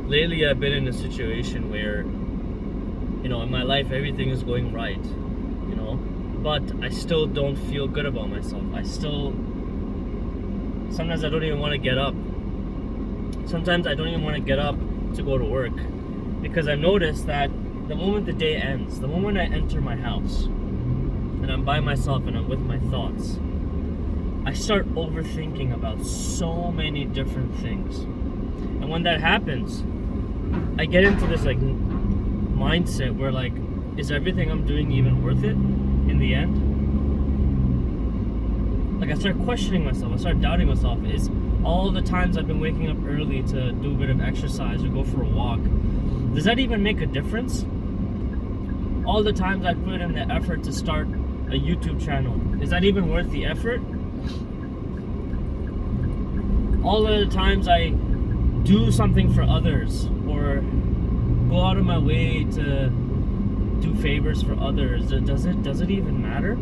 lately I've been in a situation where, in my life everything is going right, but I still don't feel good about myself. Sometimes I don't even want to get up. Sometimes I don't even want to get up to go to work because I noticed that the moment the day ends, the moment I enter my house and I'm by myself and I'm with my thoughts, I start overthinking about so many different things. And when that happens, I get into this mindset where is everything I'm doing even worth it in the end? I start questioning myself. I start doubting myself. Is all the times I've been waking up early to do a bit of exercise or go for a walk, does that even make a difference? All the times I put in the effort to start a YouTube channel, is that even worth the effort? All of the times I do something for others or go out of my way to do favors for others, does it even matter?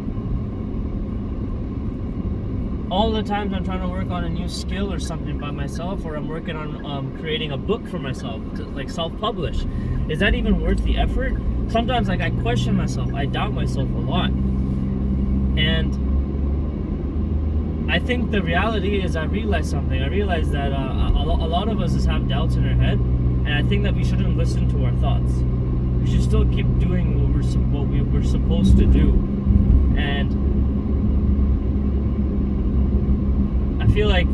All the times I'm trying to work on a new skill or something by myself, or I'm working on creating a book for myself to self-publish, is that even worth the effort? Sometimes I question myself, I doubt myself a lot. And I think the reality is I realized something. I realized that a lot of us just have doubts in our head, and I think that we shouldn't listen to our thoughts. We should still keep doing what we're supposed to do. And I feel like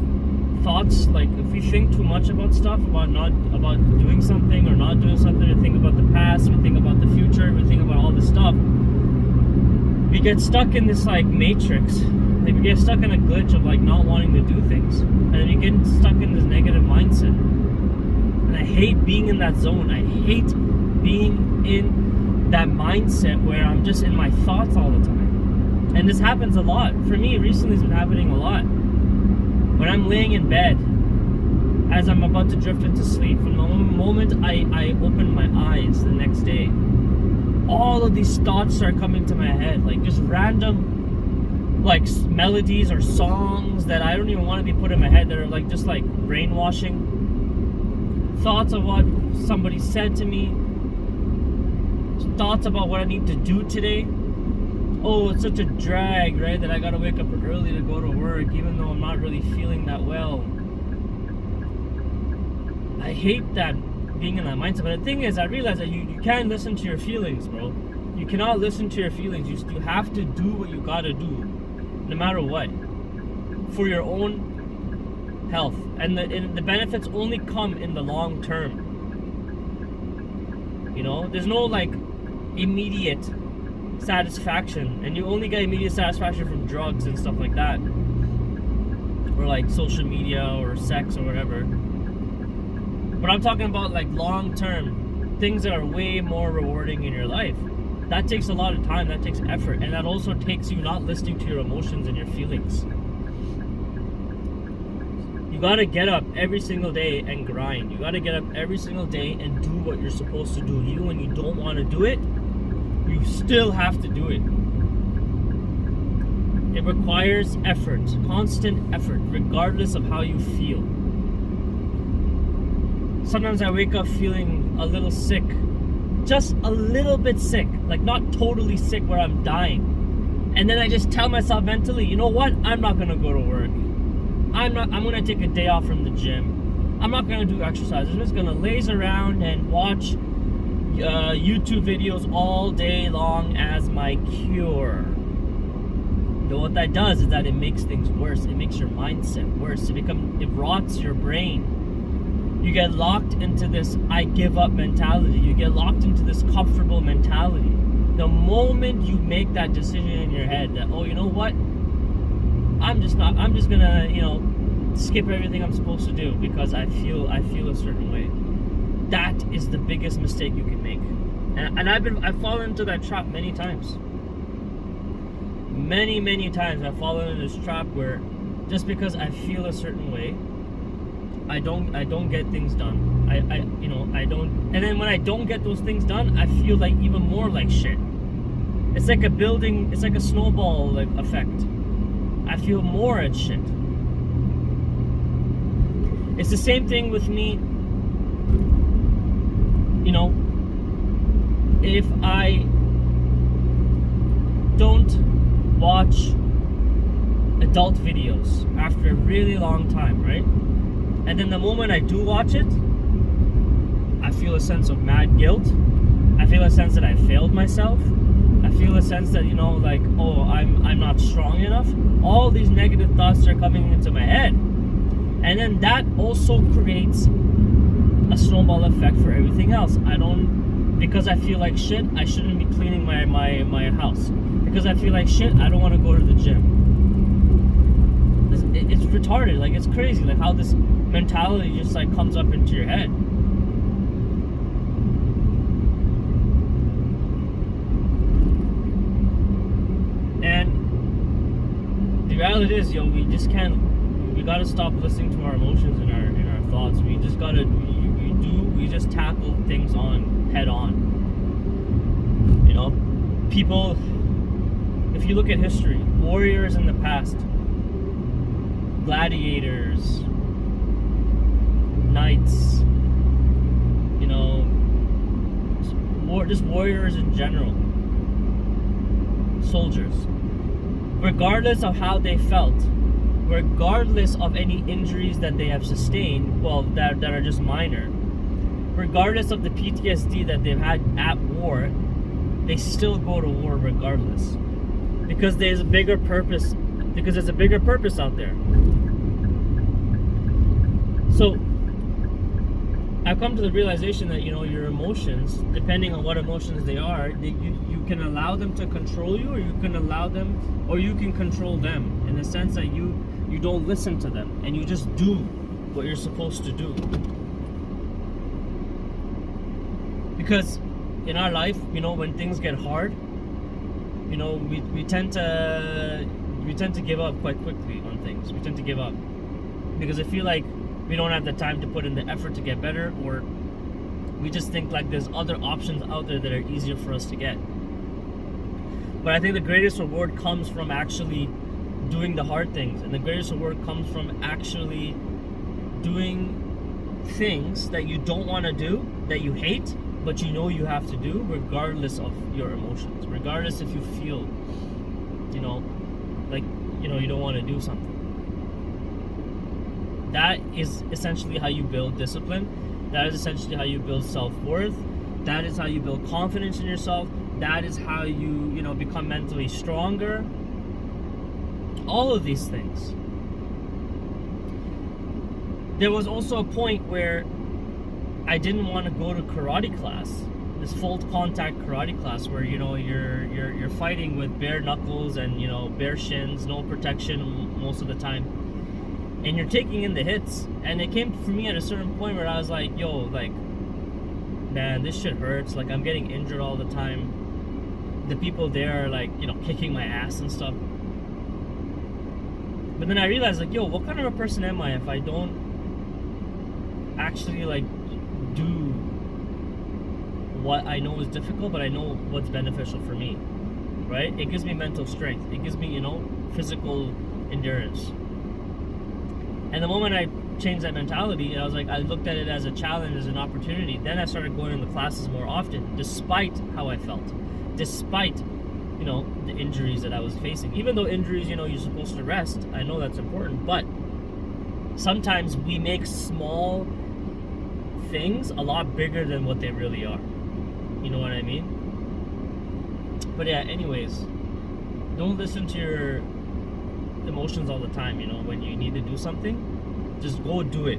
thoughts, if we think too much about stuff, about doing something or not doing something, we think about the past, we think about the future, we think about all this stuff, we get stuck in this matrix. We get stuck in a glitch of not wanting to do things, and then you get stuck in this negative mindset. And I hate being in that zone. I hate being in that mindset where I'm just in my thoughts all the time. And this happens a lot. For me, recently it's been happening a lot. When I'm laying in bed, as I'm about to drift into sleep, from the moment I open my eyes the next day, all of these thoughts start coming to my head, just random melodies or songs that I don't even want to be put in my head, that are just brainwashing. Thoughts of what somebody said to me, thoughts about what I need to do today. Oh, it's such a drag, right, that I gotta wake up early to go to work, even though I'm not really feeling that well. I hate that, being in that mindset. But the thing is, I realize that you can't listen to your feelings, bro. You cannot listen to your feelings. You have to do what you gotta do, no matter what, for your own health. And the benefits only come in the long term. There's no immediate satisfaction, and you only get immediate satisfaction from drugs and stuff like that, or social media or sex or whatever. But I'm talking about long term things that are way more rewarding in your life. That takes a lot of time, that takes effort, and that also takes you not listening to your emotions and your feelings. You gotta get up every single day and grind. You gotta get up every single day and do what you're supposed to do. Even when you don't want to do it, you still have to do it. It requires effort, constant effort, regardless of how you feel. Sometimes I wake up feeling a little sick, just a little bit sick, not totally sick where I'm dying. And then I just tell myself mentally, you know what? I'm not gonna go to work. I'm gonna take a day off from the gym. I'm not gonna do exercise. I'm just gonna laze around and watch YouTube videos all day long as my cure. But what that does is that it makes things worse. It makes your mindset worse. It rots your brain. You get locked into this I give up mentality. You get locked into this comfortable mentality. The moment you make that decision in your head that, oh, you know what? I'm just gonna, skip everything I'm supposed to do because I feel a certain way. That is the biggest mistake you can make. And I've fallen into that trap many times. Many times I've fallen into this trap where just because I feel a certain way, I don't get things done. I don't, and then when I don't get those things done, I feel even more like shit. It's like a snowball effect. I feel more at shit. It's the same thing with me you know, if I don't watch adult videos after a really long time, right? And then the moment I do watch it, I feel a sense of mad guilt. I feel a sense that I failed myself. I feel a sense that, you know, like, oh, I'm not strong enough. All these negative thoughts are coming into my head. And then that also creates a snowball effect for everything else. Because I feel like shit, I shouldn't be cleaning my house. Because I feel like shit, I don't want to go to the gym. It's retarded, like, it's crazy, like how this mentality just like comes up into your head. And the reality is, we gotta stop listening to our emotions and our thoughts. We just gotta, we just tackle things head on. You know, people, if you look at history, warriors in the past, gladiators, knights, you know, just warriors in general, soldiers, regardless of how they felt, regardless of any injuries that they have sustained, well, that are just minor, regardless of the PTSD that they've had at war, they still go to war regardless, because there's a bigger purpose out there. So I've come to the realization that, you know, your emotions, depending on what emotions they are, you can allow them to control you, or you can control them, in the sense that you don't listen to them and you just do what you're supposed to do. Because in our life, you know, when things get hard, you know, we tend to give up quite quickly on things. We tend to give up because I feel like we don't have the time to put in the effort to get better, or we just think like there's other options out there that are easier for us to get. But I think the greatest reward comes from actually doing the hard things, and the greatest reward comes from actually doing things that you don't want to do, that you hate, but you know you have to do, regardless of your emotions, regardless if you feel, you know, like, you know, you don't want to do something. That is essentially how you build discipline. That is essentially how you build self-worth. That is how you build confidence in yourself. That is how you know, become mentally stronger. All of these things. There was also a point where I didn't want to go to karate class, this full contact karate class where, you know, you're fighting with bare knuckles and, you know, bare shins, no protection most of the time, and you're taking in the hits. And it came for me at a certain point where I was like, yo, like, man, this shit hurts. Like, I'm getting injured all the time. The people there are like, you know, kicking my ass and stuff. But then I realized, like, yo, what kind of a person am I if I don't actually, like, do what I know is difficult, but I know what's beneficial for me, right? It gives me mental strength. It gives me, you know, physical endurance. And the moment I changed that mentality, I was like, I looked at it as a challenge, as an opportunity. Then I started going in the classes more often, despite how I felt, despite, you know, the injuries that I was facing. Even though injuries, you know, you're supposed to rest. I know that's important, but sometimes we make small things a lot bigger than what they really are. You know what I mean? But yeah, anyways, don't listen to your emotions all the time. You know, when you need to do something, just go do it.